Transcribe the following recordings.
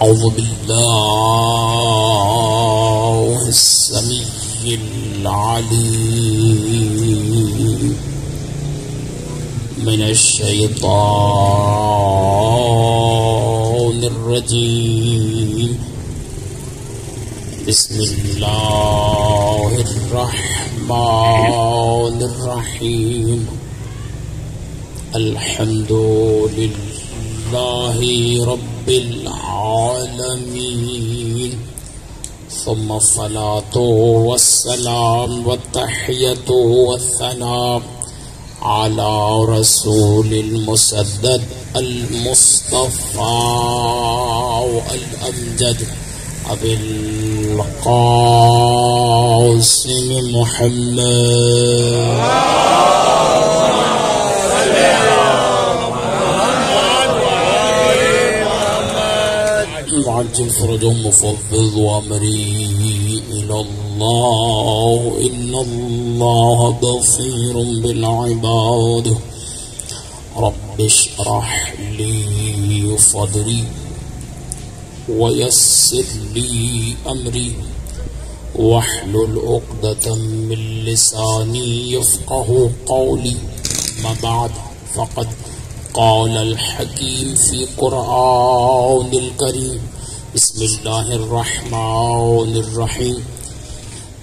أعوذ بالله السميع العليم من الشيطان الرجيم. بسم الله الرحمن الرحيم. الحمد لله رب العالمين، ثم الصلاة والسلام والتحية والثناء على رسول المسدد المصطفى الأمجد أبي القاسم محمد وعجل فرجهم مفضل وأمري إلى الله إن الله بصير بالعباد. رب اشرح لي صدري ويسر لي أمري واحلل عقدة من لساني يفقه قولي. ما بعد، فقد قال الحكيم في قرآن الكريم. بسم الله الرحمن الرحيم.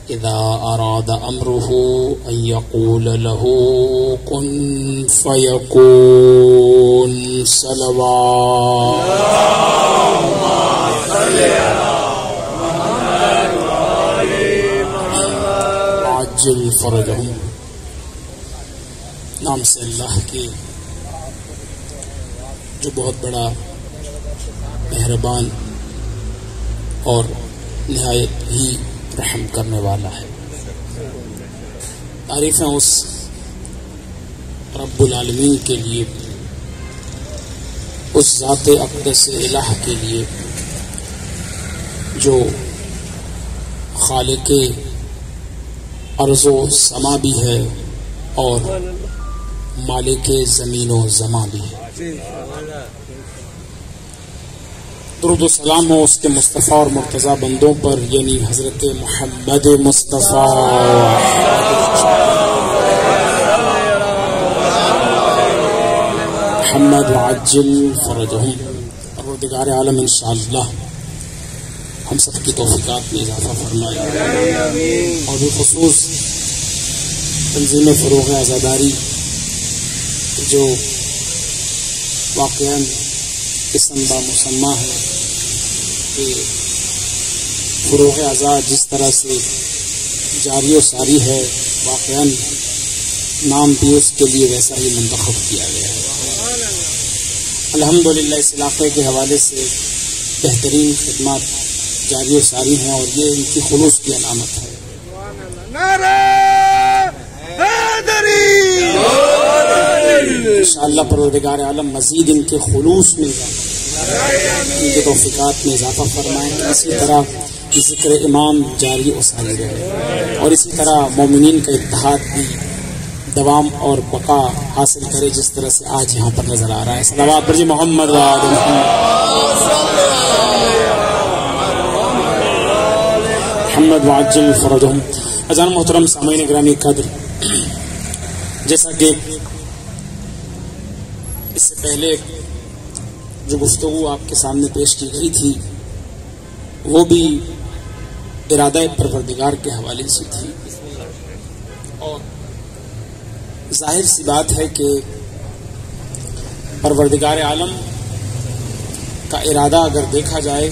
إذا أراد أمره أن يقول له كن فيكون. صلوات اللهم صل على محمد وآل محمد وعجل فرجهم. نام سے اللہ کے جو بہت بڑا مہربان اور نہایت ہی رحم کرنے والا ہے. تعریفیں اس رب العالمین کے لیے، اس ذات اقدس الہ کے لیے جو خالق ارض و سما بھی ہے اور مالک زمین و زماں بھی ہے. درود و سلام ہو اس کے مصطفیٰ اور مرتضیٰ بندوں پر، یعنی حضرت محمد مصطفیٰ. محمد وعجل فرجهم. پروردگار عالم انشاءاللہ ہم سب کی توفیقات میں اضافہ فرمائے، اور بالخصوص تنظیم فروغ عزاداری جو واقعاً اسم با مسمہ ہے کہ فروغ عزا جس طرح سے جاری و ساری ہے، واقعاً نام بھی اس کے لیے ویسا ہی منتخب کیا گیا ہے. الحمدللہ اس علاقے کے حوالے سے بہترین خدمات جاری و ساری ہیں، اور یہ ان کی خلوص کی علامت ہے. انشاءاللہ پروردگار عالم مزید ان کے خلوص میں ان کے توفیقات میں اضافہ فرمائیں. اسی طرح ذکر امام جاری و ساری رہے، اور اسی طرح مومنین کا اتحاد بھی دوام اور بقا حاصل کرے، جس طرح سے آج یہاں پر نظر آ رہا ہے. صلوات پر جی محمد و آل محمد وعجل فرجهم. اذان محترم سامعین گرامی قدر، جیسا کہ اس سے پہلے جو گفتگو آپ کے سامنے پیش کی گئی تھی وہ بھی ارادہ پروردگار کے حوالے سے تھی، اور ظاہر سی بات ہے کہ پروردگار عالم کا ارادہ اگر دیکھا جائے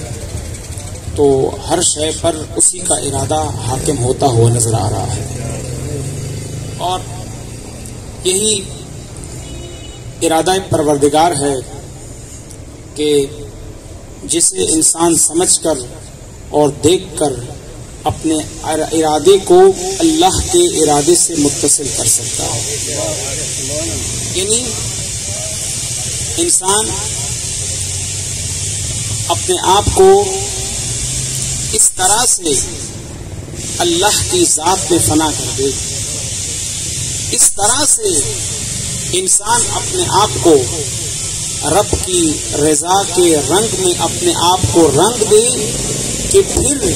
تو ہر شے پر اسی کا ارادہ حاکم ہوتا ہوا نظر آ رہا ہے، اور یہی ارادہ پروردگار ہے کہ جسے انسان سمجھ کر اور دیکھ کر اپنے ارادے کو اللہ کے ارادے سے متصل کر سکتا ہے. یعنی انسان اپنے آپ کو اس طرح سے اللہ کی ذات میں فنا کر دے، اس طرح سے انسان اپنے آپ کو رب کی رضا کے رنگ میں اپنے آپ کو رنگ دے کہ پھر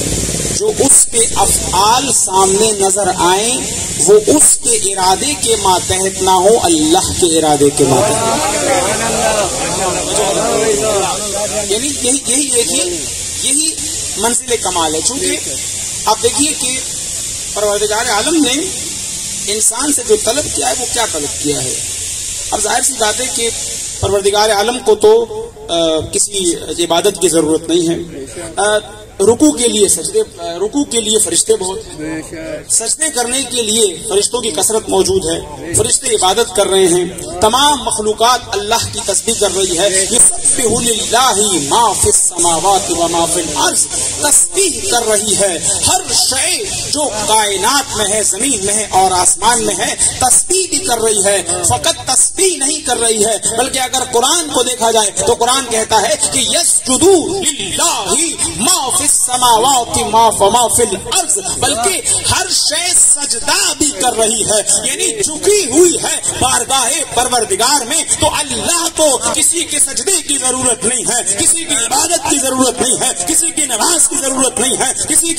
جو اس کے افعال سامنے نظر آئیں وہ اس کے ارادے کے ماتحت نہ ہو، اللہ کے ارادے کے ماتحت. یعنی یہی دیکھیے، یہی منزل کمال ہے. چونکہ آپ دیکھیے کہ پروردگار عالم نے انسان سے جو طلب کیا ہے وہ کیا طلب کیا ہے. اب ظاہر سی بات ہے کہ پروردگار عالم کو تو کسی عبادت کی ضرورت نہیں ہے. رکوع کے لیے سجدے، رکوع کے لیے فرشتے بہت ہیں، سجدے کرنے کے لیے فرشتوں کی کثرت موجود ہے، فرشتے عبادت کر رہے ہیں، تمام مخلوقات اللہ کی تسبیح کر رہی ہے. یسبح للہ ما فی السماوات و ما فی الارض، تسبیح کر رہی ہے ہر شے جو کائنات میں ہے، زمین میں ہے اور آسمان میں ہے، تسبیح بھی کر رہی ہے. فقط تسبیح نہیں کر رہی ہے بلکہ اگر قرآن کو دیکھا جائے تو قرآن کہتا ہے کہ یسجدوا للہ ما فی السماوات ما فی الارض، بلکہ ہر شے سجدہ بھی کر رہی ہے، یعنی جھکی ہوئی ہے بارگاہ پروردگار میں. تو اللہ کو کسی کے سجدے کی ضرورت نہیں ہے، کسی کی عبادت کی ضرورت نہیں ہے، کسی کی نماز کی ضرورت نہیں ہے، کسی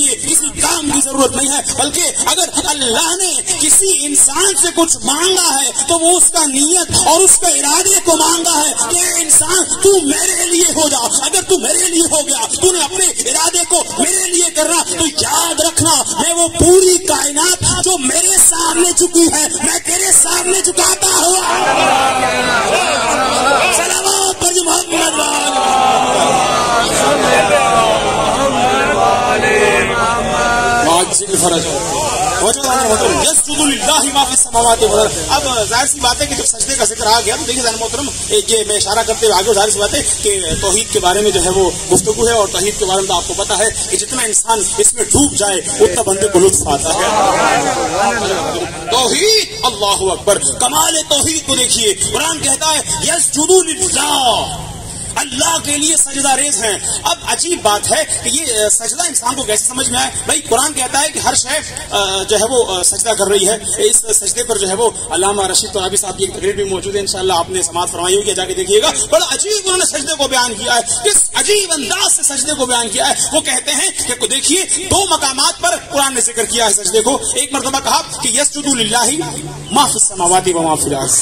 کام کی ضرورت نہیں ہے. بلکہ اگر اللہ نے کسی انسان سے کچھ مانگا ہے تو وہ اس کا نیت اور اس کے ارادے کو مانگا ہے کہ انسان تو میرے لیے ہو جا. اگر تو میرے لیے ہو گیا، تو نے اپنے ارادے کو میرے لیے کرنا، تو یاد رکھنا میں وہ پوری کائنات جو میرے سامنے چکی ہے میں تیرے سامنے چکاتا ہوں. صلوات پر محمد اب ظاہر سی بات ہے کہ جب سجدے کا ذکر آ گیا تو دیکھیے ذرا محترم، یہ میں اشارہ کرتے ہوئے آگے ظاہر سی بات ہے کہ توحید کے بارے میں جو ہے وہ گفتگو ہے، اور توحید کے بارے میں تو آپ کو پتا ہے کہ جتنا انسان اس میں ڈوب جائے اتنا بندے کو لطف آتا ہے. توحید، اللہ اکبر، کمال توحید کو دیکھیے. قرآن کہتا ہے یسجدوا للہ، اللہ کے لیے سجدہ ریز ہیں. اب عجیب بات ہے کہ یہ سجدہ انسان کو کیسے سمجھ میں آئے؟ بھائی قرآن کہتا ہے کہ ہر شے جو ہے وہ سجدہ کر رہی ہے. اس سجدے پر جو ہے وہ علامہ رشید طرابی صاحب کی ایک تقریر بھی موجود ہے، انشاءاللہ آپ نے سماعت فرمائی ہوگی، جا کے دیکھیے گا. بڑا عجیب انہوں نے سجدے کو بیان کیا ہے، کس عجیب انداز سے سجدے کو بیان کیا ہے. وہ کہتے ہیں کہ دیکھیے دو مقامات پر قرآن نے ذکر کیا ہے سجدے کو. ایک مرتبہ کہا کہ یسجدوا للہ ما فی السماوات و ما فی الارض،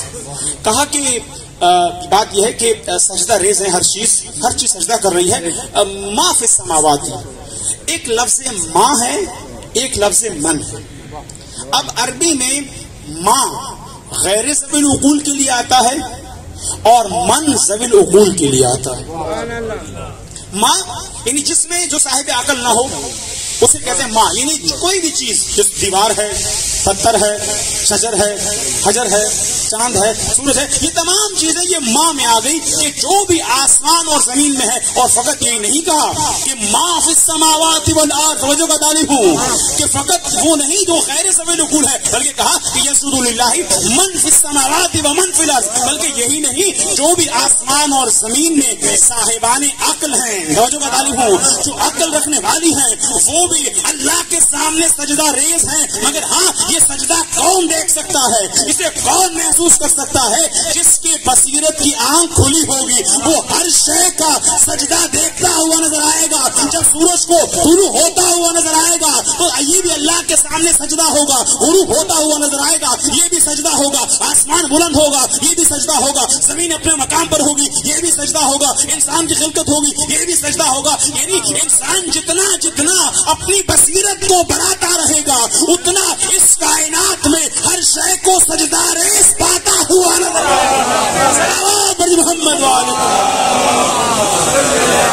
کہا کہ بات یہ ہے کہ سجدہ ریز ہے، ہر چیز سجدہ کر رہی ہے. ما فی السماوات، ایک لفظ ما ہے، ایک لفظ من ہے. اب عربی میں ما غیر ذوی العقول کے لیے آتا ہے اور من ذوی العقول کے لیے آتا ہے. ما یعنی جس میں جو صاحب عقل نہ ہو اسے کہتے ہیں ماں، یعنی کوئی بھی چیز جس دیوار ہے، پتھر ہے، شجر ہے، حجر ہے، چاند ہے، سورج ہے، یہ تمام چیزیں یہ ماں میں آ گئی کہ جو بھی آسمان اور زمین میں ہے. اور فقط یہی نہیں کہا کہ ماں فی السماوات والارض، توجہ کا طالب ہوں کہ فقط وہ نہیں جو غیر ذوی العقول ہے، بلکہ کہا کہ یسجدوا للہ من فی السماوات و من فی الارض. بلکہ یہی نہیں، جو بھی آسمان اور زمین میں صاحبان عقل ہیں، توجہ کا طالب ہوں، جو عقل رکھنے والی ہیں، وہ بھی اللہ کے سامنے سجدہ ریز ہیں. مگر ہاں یہ سجدہ کون دیکھ سکتا ہے، اسے کون محسوس کر سکتا ہے؟ جس کی بصیرت کی آنکھ کھلی ہوگی وہ ہر شے کا سجدہ دیکھتا ہوا نظر آئے گا. جب سورج کو طلوع ہوتا ہوا نظر آئے گا تو یہ بھی اللہ کے سامنے سجدہ ہوگا، غروب ہوتا ہوا نظر آئے گا، یہ بھی سجدہ ہوگا. آسمان بلند ہوگا، یہ بھی سجدہ ہوگا. زمین اپنے مقام پر ہوگی، یہ بھی سجدہ ہوگا. انسان کی خلقت ہوگی، یہ بھی سجدہ ہوگا. یعنی انسان جتنا اپنی بصیرت کو بڑھاتا رہے گا اتنا اس کائنات میں ہر شے کو سجدہ ریز پاتا ہوا نظر آئے گا. محمد صلی علی محمد وعجل فرجہ.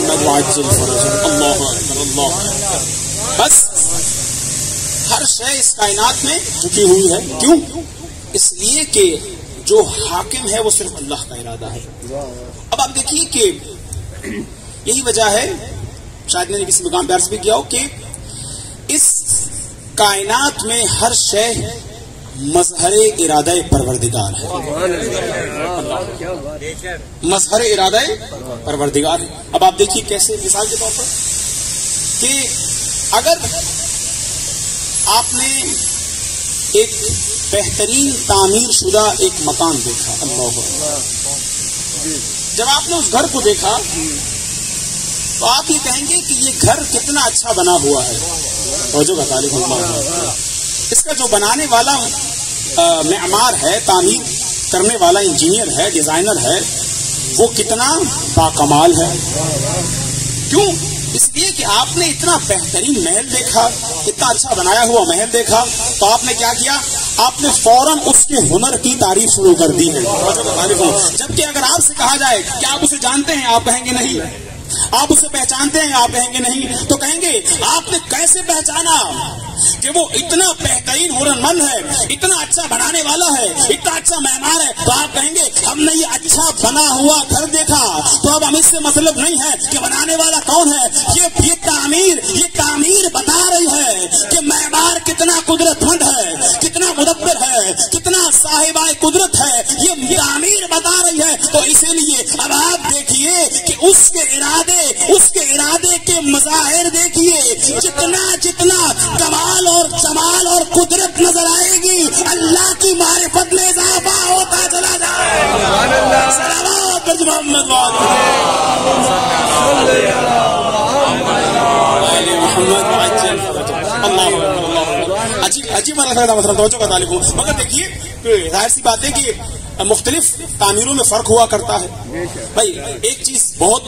اللہ اکبر، اللہ اکبر. بس ہر شے اس کائنات میں جھکی ہوئی ہے. کیوں؟ اس لیے کہ جو حاکم ہے وہ صرف اللہ کا ارادہ ہے. اب آپ دیکھیے کہ یہی وجہ ہے، شاید میں نے کسی مقام پہ عرض بھی کیا ہو، کہ اس کائنات میں ہر شے مظہر ارادہ پروردگار ہے، مظہر ارادہ پروردگار ہے۔ اب آپ دیکھیے کیسے، مثال کے طور پر کہ اگر آپ نے ایک بہترین تعمیر شدہ ایک مکان دیکھا، اللہ جب آپ نے اس گھر کو دیکھا تو آپ یہ کہیں گے کہ یہ گھر کتنا اچھا بنا ہوا ہے، توجہ کا طالب اللہ، اس کا جو بنانے والا معمار ہے، تعمیر کرنے والا انجینئر ہے، ڈیزائنر ہے، وہ کتنا باکمال ہے۔ کیوں؟ اس لیے کہ آپ نے اتنا بہترین محل دیکھا، اتنا اچھا بنایا ہوا محل دیکھا، تو آپ نے کیا کیا؟ آپ نے فوراً اس کے ہنر کی تعریف شروع کر دی ہے۔ جبکہ اگر آپ سے کہا جائے کہ آپ اسے جانتے ہیں، آپ کہیں گے نہیں۔ آپ اسے پہچانتے ہیں، آپ کہیں گے نہیں۔ تو کہیں گے آپ نے کیسے پہچانا کہ وہ اتنا بہترین ہنر مند ہے، اتنا اچھا بنانے والا ہے، اتنا اچھا معمار ہے؟ تو آپ کہیں گے ہم نے یہ اچھا بنا ہوا گھر دیکھا، تو اب ہم اس سے مطلب نہیں ہے کہ بنانے والا کون ہے، یہ تعمیر بتا رہی ہے کہ معمار کتنا قدرت مند ہے، کتنا مدبر ہے، کتنا صاحبہ قدرت ہے، یہ تعمیر بتا رہی ہے۔ تو اسی لیے اب آپ دیکھیے کہ اس کے ارادے کے مظاہر دیکھیے، جتنا کمال اور جمال اور قدرت نظر آئے گی، اللہ کی معرفت میں اضافہ ہوتا چلا جائے۔ صلوات پر محمد عجیب مطلب توجہ کا طالب ہوں۔ مگر دیکھیے ظاہر سی بات ہے کہ مختلف تعمیروں میں فرق ہوا کرتا ہے۔ بھائی ایک چیز بہت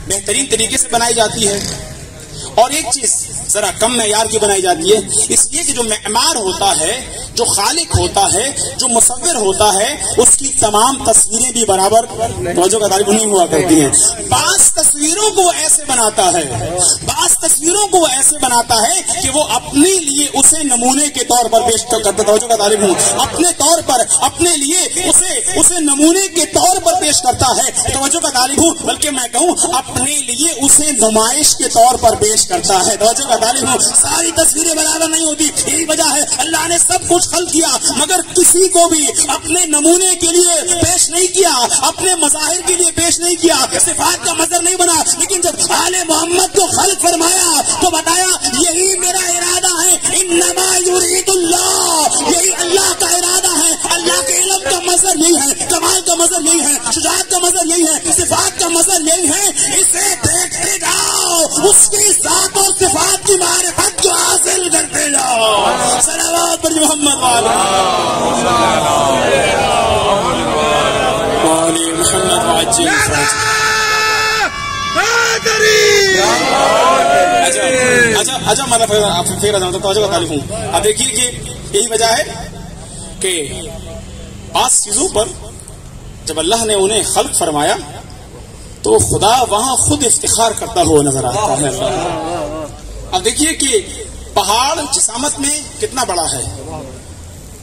بہترین طریقے سے بنائی جاتی ہے اور ایک چیز ذرا کم معیار کی بنائی جاتی ہے، اس لیے کہ جو معمار ہوتا ہے، جو خالق ہوتا ہے، جو مصور ہوتا ہے، اس کی تمام تصویریں بھی برابر توجہ کا طالب نہیں ہوا کرتی ہیں۔ بعض تصویروں کو وہ ایسے بناتا ہے کہ وہ اپنے لیے اسے نمونے کے طور پر پیش کرتا ہے، توجہ کا طالب ہوں، اپنے لیے اسے نمونے کے طور پر پیش کرتا ہے، توجہ کا طالب ہوں، بلکہ میں کہوں اپنے لیے اسے نمائش کے طور پر پیش کرتا ہے، توجہ کا طالب ہوں۔ ساری تصویریں برابر نہیں ہوتی، یہی وجہ ہے اللہ نے سب کچھ خلق کیا مگر کسی کو بھی اپنے نمونے کے لیے پیش نہیں کیا، اپنے مظاہر کے لیے پیش نہیں کیا، صفات کا مظہر نہیں بنا۔ لیکن جب آل محمد کو خلق فرمایا تو بتایا یہی میرا ارادہ ہے، انما یرید اللہ، یہی اللہ کا ارادہ ہے۔ اللہ کے علم کا مظہر یہی ہے، کمال کا مظہر یہی ہے، شجاعت کا مظہر یہی ہے، صفات کا مظہر یہی ہے۔ اسے دیکھتے جاؤ، اس کی ذات و صفات کی معرفت کو حاصل کرتے جاؤ۔ صلوات پر محمد والا اچھا مطلب پھر توجہ تعلیم ہوں۔ اب دیکھیے کہ یہی وجہ ہے کہ بعض چیزوں پر جب اللہ نے انہیں خلق فرمایا تو خدا وہاں خود افتخار کرتا ہوا نظر آتا ہے۔ اب دیکھیے کہ پہاڑ جسامت میں کتنا بڑا ہے،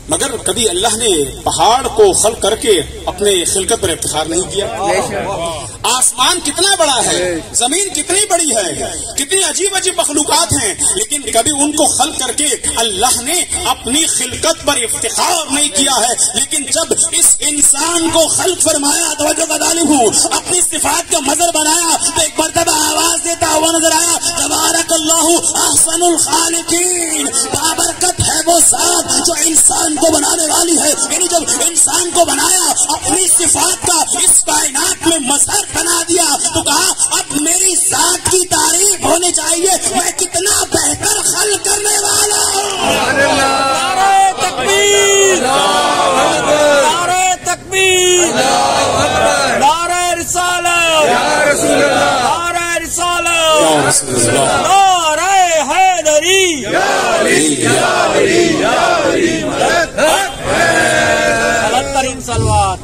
مگر کبھی اللہ نے پہاڑ کو خلق کر کے اپنے خلقت پر افتخار نہیں کیا۔ آسمان کتنا بڑا ہے، زمین کتنی بڑی ہے، کتنی عجیب عجیب مخلوقات ہیں، لیکن کبھی ان کو خلق کر کے اللہ نے اپنی خلقت پر افتخار نہیں کیا ہے۔ لیکن جب اس انسان کو خلق فرمایا، توجہ کا طالب ہوں، اپنی صفات کا مظہر بنایا تو ایک مرتبہ آواز دیتا ہوا نظر آیا، تبارک اللہ احسن الخالقین، بابرکت ہے وہ ذات جو انسان کو بنانے والی ہے۔ یعنی جب انسان کو بنایا، اپنی صفات کا اس کائنات میں مظہر بنا دیا تو کہا اب میری ذات کی تعریف ہونی چاہیے، میں کتنا بہتر خلق کرنے والا ہوں۔ نعرہ تکبیر، نعرہ تکبیر، نعرہ رسالت، نعرہ رسالت، نعرہ حیدری، ترین صلوات۔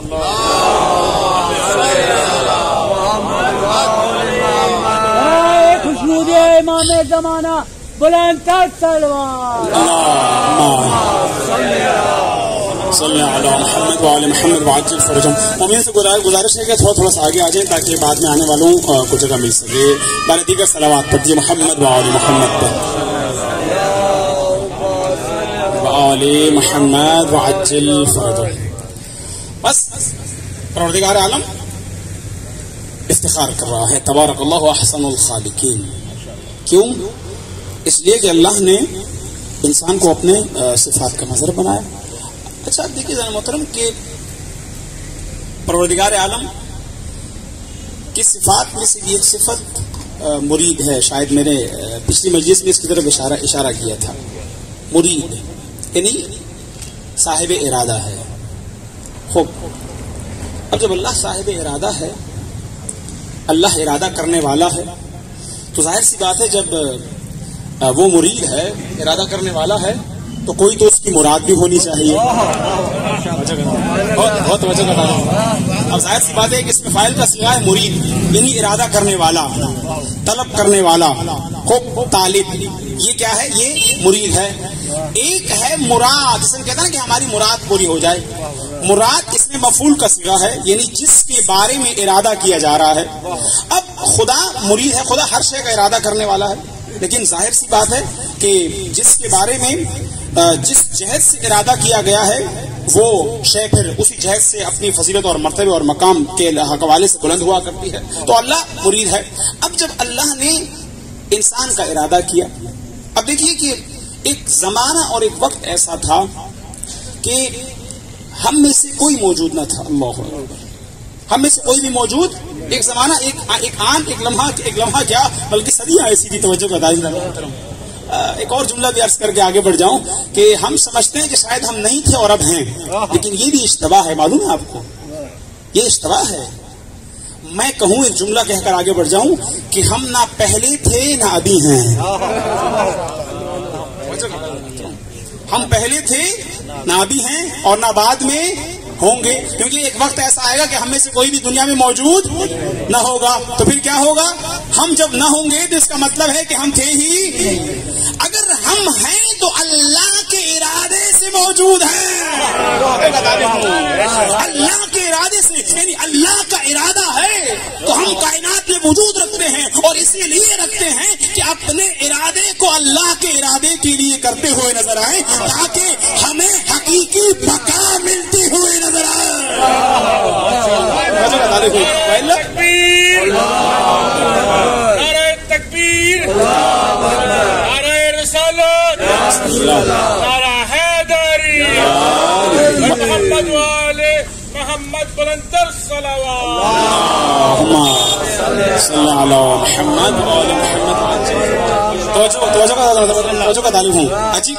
خوشنودی امام زمانہ بلند تر صلوات۔ صلی علی محمد وعلی محمد وعجل فرجہم۔ مومن سے گزارش ہے کہ تھوڑا سا آگے آ جائیں تاکہ بعد میں آنے والوں کو جگہ مل سکے۔ بارے دیگر صلوات پڑھیے محمد وعلی محمد پر۔ آل محمد وعجل فرجهم. بس پروردگار عالم افتخار کر رہا ہے تبارک اللہ احسن الخالقین. کیوں؟ اس لیے کہ اللہ نے انسان کو اپنے صفات کا مظہر بنایا. اچھا آپ دیکھیے ذرا محترم کہ پروردگار عالم کی صفات میں سے بھی ایک صفت مرید ہے. شاید میں نے پچھلی مجلس میں اس کی طرف اشارہ کیا تھا. مرید یعنی صاحب ارادہ ہے. خوب، اب جب اللہ صاحب ارادہ ہے، اللہ ارادہ کرنے والا ہے، تو ظاہر سی بات ہے جب وہ مرید ہے، ارادہ کرنے والا ہے، تو کوئی تو اس کی مراد بھی ہونی چاہیے. بہت توجہ کرتا ہوں. اب ظاہر سی بات ہے کہ اس میں فاعل کا صیغہ ہے مرید، یعنی ارادہ کرنے والا، طلب کرنے والا، خوب طالب. یہ کیا ہے؟ یہ مرید ہے. ایک ہے مراد، جس میں کہتا ہے کہ ہماری مراد پوری ہو جائے. مراد اس میں مفعول کا صیغہ ہے، یعنی جس کے بارے میں ارادہ کیا جا رہا ہے. اب خدا مرید ہے، خدا ہر شے کا ارادہ کرنے والا ہے، لیکن ظاہر سی بات ہے کہ جس کے بارے میں جس جہت سے ارادہ کیا گیا ہے وہ شے پھر اسی جہت سے اپنی فضیلت اور مرتبے اور مقام کے حوالے سے بلند ہوا کرتی ہے. تو اللہ مرید ہے. اب جب اللہ نے انسان کا ارادہ کیا، اب دیکھیے کہ ایک زمانہ اور ایک وقت ایسا تھا کہ ہم میں سے کوئی موجود نہ تھا. اللہ اکبر. ہم میں سے کوئی بھی موجود، ایک زمانہ، ایک لمحہ کیا بلکہ صدیاں ایسی تھی. توجہ کا دائرہ محترم. ایک اور جملہ بھی عرض کر کے آگے بڑھ جاؤں کہ ہم سمجھتے ہیں کہ شاید ہم نہیں تھے اور اب ہیں، لیکن یہ بھی اشتباہ ہے. معلوم ہے آپ کو؟ یہ اشتباہ ہے. میں کہوں ایک جملہ کہہ کر آگے بڑھ جاؤں کہ ہم نہ پہلے تھے نہ ابھی ہیں. ہم پہلے تھے نہ ابھی ہیں اور نہ بعد میں ہوں گے، کیونکہ ایک وقت ایسا آئے گا کہ ہم میں سے کوئی بھی دنیا میں موجود نہ ہوگا. تو پھر کیا ہوگا؟ ہم جب نہ ہوں گے تو اس کا مطلب ہے کہ ہم تھے ہی. اگر ہم ہیں تو اللہ کے ارادے سے موجود ہیں. اللہ کے ارادے سے، یعنی اللہ کا ارادہ ہے تو ہم کائنات میں وجود رکھتے ہیں، اور اسی لیے رکھتے ہیں کہ اپنے ارادے کو اللہ کے ارادے کے لیے کرتے ہوئے نظر آئے، تاکہ ہمیں حقیقی بقا ملتی ہوئی نظر آئے. تکبیر، نعرہ رسالت، نعرہ حیدری، محمد والے محمد بلندر صلوات. توجہ کا تعلق ہوں.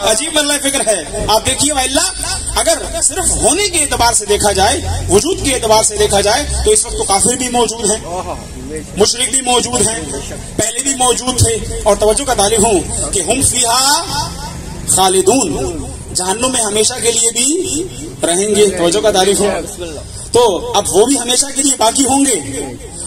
عجیب اللہ فکر ہے. آپ دیکھیے اللہ، اگر صرف ہونے کے اعتبار سے دیکھا جائے، وجود کے اعتبار سے دیکھا جائے، تو اس وقت تو کافر بھی موجود ہیں، مشرک بھی موجود ہیں، پہلے بھی موجود تھے. اور توجہ کا تعلق ہوں کہ ہم فیہا خالدون، جہنم میں ہمیشہ کے لیے بھی رہیں گے. توجہ کا تعلق ہوں. تو اب وہ بھی ہمیشہ کے لیے باقی ہوں گے،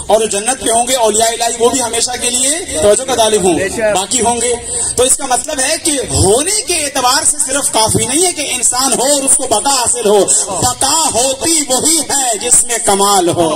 اور جو جنت میں ہوں گے اولیاء الہی وہ بھی ہمیشہ کے لیے توجہ کا تعلق ہوں باقی ہوں گے. تو اس کا مطلب ہے کہ ہونے کے اعتبار سے صرف کافی نہیں ہے کہ انسان ہو اور اس کو بقا حاصل ہو. بقا ہوتی وہی ہے جس میں کمال ہو.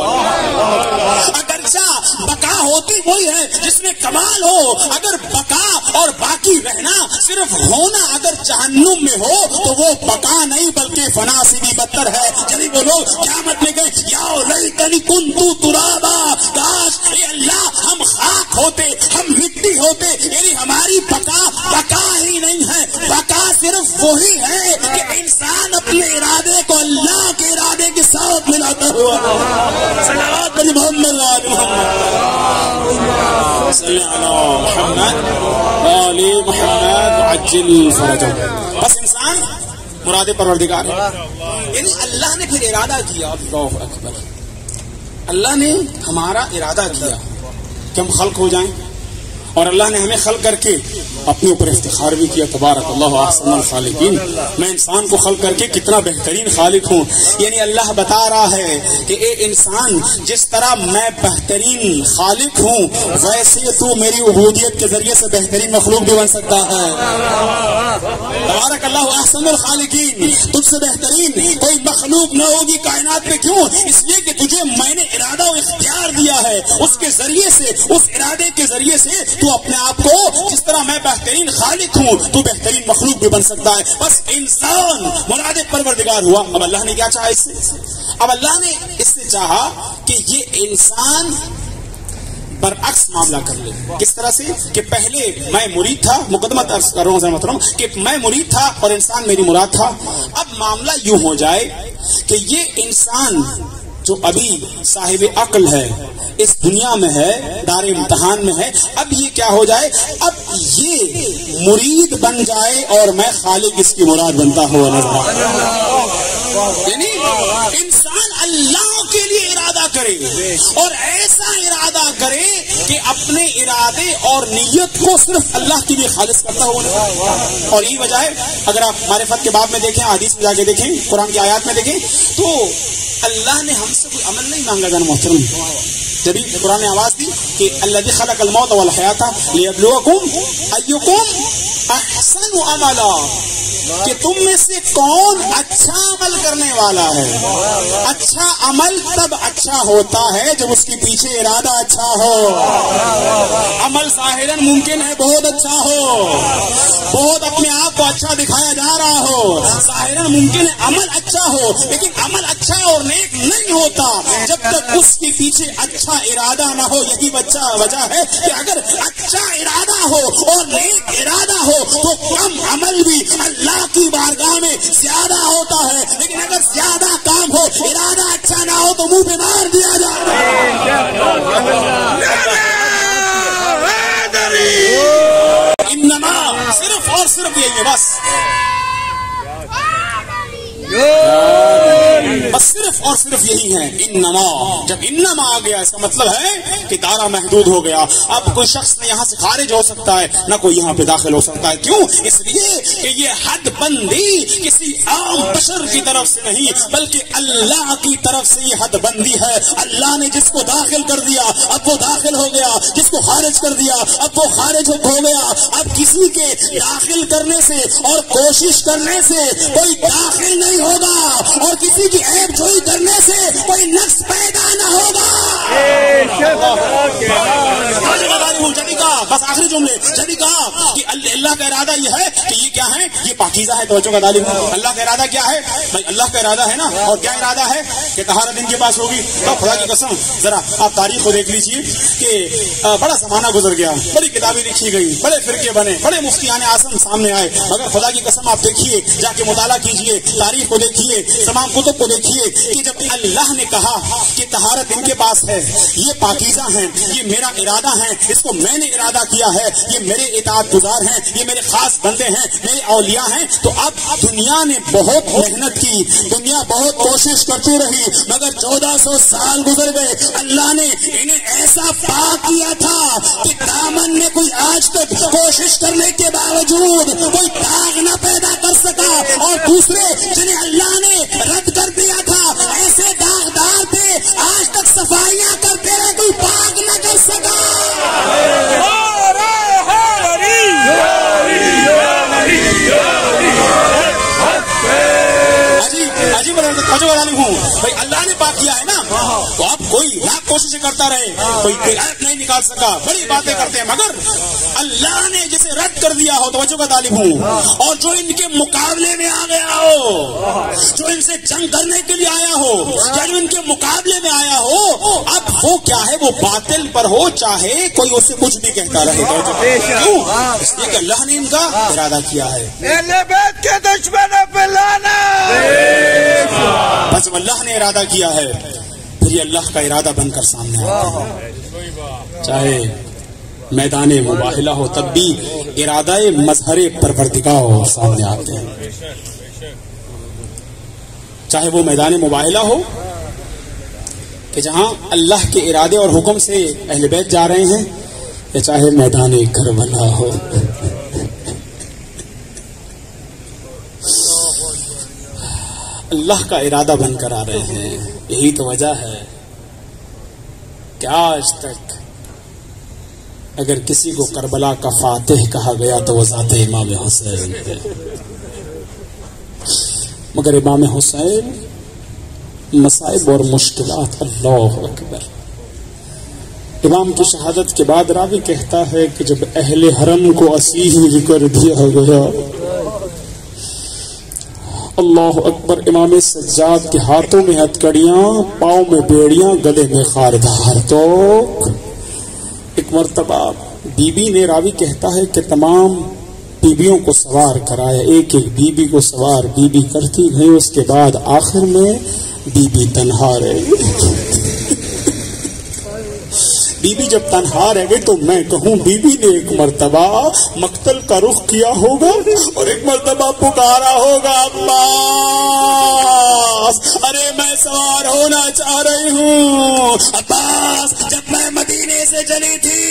اگرچہ بقا ہوتی وہی ہے جس میں کمال ہو. اگر بقا اور باقی رہنا صرف ہونا اگر جہنم میں ہو تو وہ بقا نہیں بلکہ فنا سے بھی بدتر ہے. جبھی وہ لوگ قیامت میں گئے، یا لیتنی کنتو ترابا، کاش اے اللہ ہم خاک ہوتے، ہم مٹی ہوتے. یعنی ہماری بقا ہی نہیں ہے. بقا صرف وہی ہے کہ انسان اپنے ارادے کو اللہ کے ارادے کے ساتھ ملاتا ہوا. صلوات علی محمد وعلی محمد وعلی محمد عجل فرجهم. بس انسان مراد پروردگار ہے. یعنی اللہ نے پھر ارادہ کیا. اللہ اکبر. اللہ نے ہمارا ارادہ کیا کہ ہم خلق ہو جائیں، اور اللہ نے ہمیں خلق کر کے اپنے اوپر افتخار بھی کیا. تبارک اللہ احسن الخالقین. میں انسان کو خلق کر کے کتنا بہترین خالق ہوں. یعنی اللہ بتا رہا ہے کہ اے انسان، جس طرح میں بہترین خالق ہوں ویسے تو میری عبودیت کے ذریعے سے بہترین مخلوق بھی بن سکتا ہے. تبارک اللہ احسن الخالقین. تجھ سے بہترین کوئی مخلوق نہ ہوگی کائنات میں. کیوں؟ اس لیے کہ تجھے میں نے ارادہ و اختیار دیا ہے. اس کے ذریعے سے، اس ارادے کے ذریعے سے تو اپنے آپ کو جس طرح میں بہترین خالق ہوں تو بہترین مخلوق بھی بن سکتا ہے. بس انسان مراد پروردگار ہوا. اب اللہ نے کیا چاہا اس سے؟ اب اللہ نے اس سے چاہا کہ یہ انسان برعکس معاملہ کر لے. کس طرح سے کہ پہلے میں مرید تھا, مقدمہ عرض کر رہا ہوں کہ میں مرید تھا اور انسان میری مراد تھا. اب معاملہ یوں ہو جائے کہ یہ انسان جو ابھی صاحب عقل ہے, اس دنیا میں ہے, دار امتحان میں ہے, اب یہ کیا ہو جائے, اب یہ مرید بن جائے اور میں خالق اس کی مراد بنتا ہوا نظر. یعنی انسان اللہ کے لیے ارادہ کرے اور ایسا ارادہ کرے کہ اپنے ارادے اور نیت کو صرف اللہ کے لیے خالص کرتا ہوا. اور یہ وجہ ہے, اگر آپ معرفت کے باب میں دیکھیں, حدیث میں جا کے دیکھیں, قرآن کی آیات میں دیکھیں, تو اللہ نے ہم سے کوئی عمل نہیں مانگا. جان محترم, جبھی قرآن نے آواز دی کہ الذی خلق الموت والحیات لیبلوکم ایکم احسن عملا, کہ تم میں سے کون اچھا عمل کرنے والا ہے. اچھا عمل تب اچھا ہوتا ہے جب اس کے پیچھے ارادہ اچھا ہو. عمل ظاہراً ممکن ہے بہت اچھا ہو, بہت اپنے آپ کو اچھا دکھایا جا رہا ہو, ظاہراً ممکن ہے عمل اچھا ہو, لیکن عمل اچھا اور نیک نہیں ہوتا جب تک اس کے پیچھے اچھا ارادہ نہ ہو. یہی وجہ ہے کہ اگر اچھا ارادہ ہو اور نیک ارادہ ہو تو کم عمل بھی اللہ کی بارگاہ میں زیادہ ہوتا ہے, لیکن اگر زیادہ کام ہو, ارادہ اچھا نہ ہو تو منہ پہ مار دیا جاتا ہے. انما صرف اور صرف یہی ہے, بس صرف اور صرف یہی ہے. انما, جب انما آ گیا اس کا مطلب ہے کہ دائرہ محدود ہو گیا. اب کوئی شخص نہ یہاں سے خارج ہو سکتا ہے نہ کوئی یہاں پہ داخل ہو سکتا ہے. کیوں؟ اس لیے کہ یہ حد بندی کسی عام بشر کی طرف سے نہیں بلکہ اللہ کی طرف سے یہ حد بندی ہے. اللہ نے جس کو داخل کر دیا اب وہ داخل ہو گیا, جس کو خارج کر دیا اب وہ خارج ہو گیا. اب کسی کے داخل کرنے سے اور کوشش کرنے سے کوئی داخل نہیں ہوگا اور کسی کی عیب جوئی کرنے سے کوئی نقص پیدا نہ ہوگا. بس آخری جملے, جبھی کہا کہ اللہ کا ارادہ یہ ہے کہ یہ کیا ہے, یہ پاکیزہ ہے. توجہ کا طالب, اللہ کا ارادہ کیا ہے بھائی؟ اللہ کا ارادہ ہے نا, اور کیا ارادہ ہے کہ طہارت ان کے پاس ہوگی. تو خدا کی قسم ذرا آپ تاریخ کو دیکھ لیجیے کہ بڑا زمانہ گزر گیا, بڑی کتابیں لکھی گئی, بڑے فرقے بنے, بڑے مفتیان اعظم سامنے آئے, مگر خدا کی قسم آپ دیکھیے, جا کے مطالعہ کیجیے, تاریخ کو دیکھیے, تمام کتب کو دیکھیے کہ جب اللہ نے کہا کہ طہارت ان کے پاس ہے, یہ پاکیزہ ہیں, یہ میرا ارادہ ہے, اس کو میں نے ارادہ کیا ہے, یہ میرے اطاعت گزار ہیں, یہ میرے خاص بندے ہیں, میرے اولیاء ہیں, تو اب دنیا نے بہت محنت کی, دنیا بہت کوشش کرتی رہی, مگر 1400 سال گزر گئے. اللہ نے انہیں ایسا پاک کیا تھا کہ دامن میں کوئی آج تک کوشش کرنے کے باوجود کوئی داغ نہ پیدا کر سکا, اور دوسرے جنہیں اللہ نے رد کر دیا تھا ایسے داغدار تھے, آج تک صفائیاں کرتے رہے, کوئی پاک نہ کر سکا. بھائی اللہ نے پاک کیا ہے نا, تو اب کوئی لاکھ کوششیں کرتا رہے, کوئی عیب نہیں نکال سکا, بڑی باتیں کرتے ہیں, مگر اللہ نے جسے رد کر دیا ہو, توجہ کا طالب ہوں, اور جو ان کے مقابلے میں آ گیا ہو, جو ان سے جنگ کرنے کے لیے آیا ہو, یا جو ان کے مقابلے میں آیا ہو, اب وہ کیا ہے, وہ باطل پر ہو, چاہے کوئی اسے کچھ بھی کہتا رہے. کیوں؟ اس لیے کہ اللہ نے ان کا ارادہ کیا ہے. کے دشمنوں پہ لانا, بس جب اللہ نے ارادہ کیا ہے پھر یہ اللہ کا ارادہ بن کر سامنے آتا ہے. چاہے میدان مباہلہ ہو تب بھی ارادہ مظہر پروردگار سامنے آتے ہیں. چاہے وہ میدان مباہلہ ہو کہ جہاں اللہ کے ارادے اور حکم سے اہل بیت جا رہے ہیں, یا چاہے میدان کربلا ہو. اللہ کا ارادہ بن کر آ رہے ہیں. یہی تو وجہ ہے کہ آج تک اگر کسی کو کربلا کا فاتح کہا گیا تو وہ ذات امام حسین ہے. مگر امام حسین مصائب اور مشکلات, اللہ اکبر, امام کی شہادت کے بعد راوی کہتا ہے کہ جب اہل حرم کو اسیر کر دیا گیا، اللہ اکبر، امام سجاد کے ہاتھوں میں ہتھکڑیاں، پاؤں میں بیڑیاں، گلے میں خاردار توک۔ ایک مرتبہ بی بی نے، راوی کہتا ہے کہ تمام بیویوں کو سوار کرایا، ایک ایک بی بی کو سوار بی بی کرتی گئی، اس کے بعد آخر میں بی بی تنہا رہی۔ بی بی جب تنہا رہ گئی تو میں کہوں بی بی نے ایک مرتبہ مقتل کا رخ کیا ہوگا اور ایک مرتبہ پکارا ہوگا عباس، ارے میں سوار ہونا چاہ رہی ہوں۔ عباس، جب میں مدینے سے چلی تھی،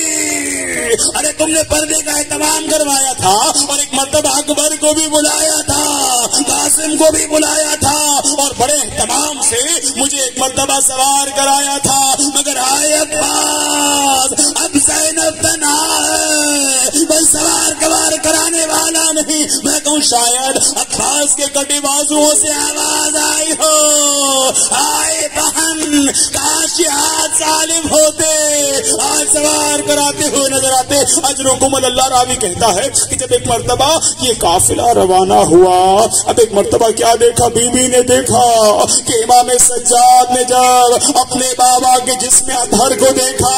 ارے تم نے پردے کا اہتمام کروایا تھا اور ایک مرتبہ اکبر کو بھی بلایا تھا، قاسم کو بھی بلایا تھا اور بڑے اہتمام سے مجھے ایک مرتبہ سوار کرایا تھا، مگر آئے عباس اب زینب تنہا ہے، کوئی سوار کوار کرانے والا نہیں۔ میں کہوں شاید عباس کے کٹی بازوؤں سے آواز آئی ہو، آئے بہن کاش ہاتھ سالم ہوتے، آج سوار کراتے ہوئے نظر آتے۔ اجرکم اللہ، راوی کہتا ہے کہ جب ایک مرتبہ یہ قافلہ روانہ ہوا، اب ایک مرتبہ کیا دیکھا، بی بی نے دیکھا کہ امام سجاد نے جب اپنے بابا کے جسم اطہر کو دیکھا،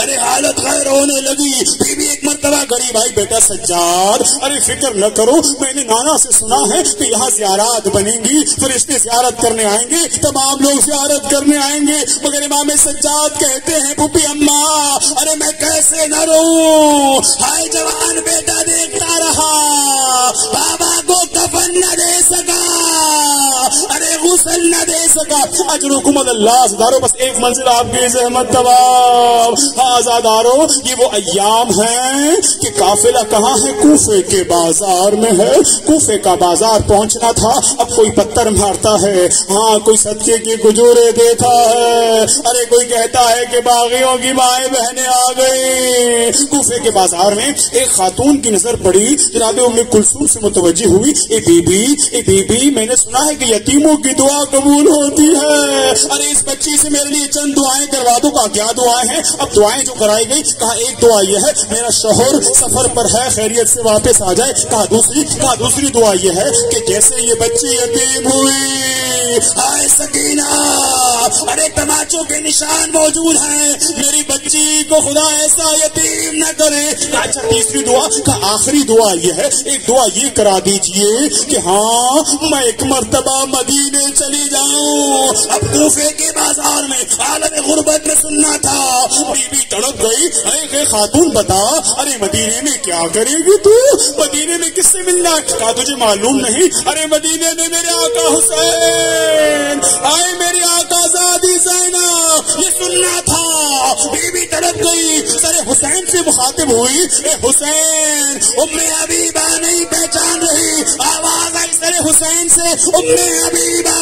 ارے حالت غیر ہونے لگی۔ بی بی ایک مرتبہ گڑی، بھائی بیٹا سجاد، ارے فکر نہ کرو، میں نے نانا سے سنا ہے کہ یہاں زیارات بنیں گی، فرشتے زیارت کرنے آئیں گے، تمام لوگ زیارت کرنے آئیں گے، مگر امام سجاد کہتے ہیں پھوپھی اماں، ارے میں کیسے نہ روؤں، ہائے جوان بیٹا دیکھتا رہا، بابا کو کفن نہ دے سکا، ارے غسل نہ دے سکا۔ اجرکم اللہ، سدارو بس ایک منزل آپ کی زحمت تمام۔ آزادارو، یہ وہ ایام ہیں کہ قافلہ کہاں ہے، کوفے کے بازار میں ہے، کوفے کا بازار پہنچنا تھا، اب کوئی پتھر مارتا ہے، ہاں کوئی صدقے کی کھجوریں دیتا ہے، ارے کوئی کہتا ہے کہ باغیوں کی مائیں بہنیں آ گئی۔ کوفے کے بازار میں ایک خاتون کی نظر پڑی، جناب ام کلثوم سے متوجہ ہوئی، اے بی بی میں نے سنا ہے کہ یتیموں کی دعا قبول ہوتی ہے، ارے اس بچی سے میرے لیے چند دعائیں کروا دو۔ کا کیا دعائیں ہیں؟ اب دعائیں جو کرائی گئی، کہا ایک دعا یہ ہے میرا شوہر سفر پر ہے، خیریت سے واپس آ جائے، کہا دوسری دعا یہ ہے کہ جیسے یہ بچی یتیم ہوئی، ہائے سکینہ، ارے تماچوں کے نشان موجود ہیں، میری بچی کو خدا ایسا یتیم نہ کرے۔ اچھا تیسری دعا، کا آخری دعا یہ ہے، ایک دعا یہ کرا دیجئے کہ ہاں میں ایک مرتبہ مدینے چلی جاؤں۔ اب کوفے کے بازار میں عالم غربت میں سننا تھا، بی بی تڑپ گئی، اے خاتون بتا، ارے مدینے میں کیا کرے گی تو، مدینے میں کس سے ملنا؟ کہا تجھے معلوم نہیں، ارے مدینے میں میرے آقا حسین، آئے میرے آقا زادی زینب، یہ سننا تھا۔ بی بی تڑپ گئی، سر حسین سے مخاطب ہوئی، اے حسین، ام حبیبہ نہیں پہچان رہی، آواز آئی سر حسین سے، ام حبیبہ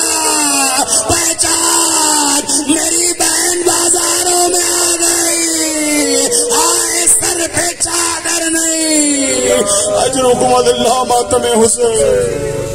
پہچان، میری بہن بازاروں میں آ گئی، آئے سر پہ چادر نہیں۔ اجرکم اللہ ماتم حسین۔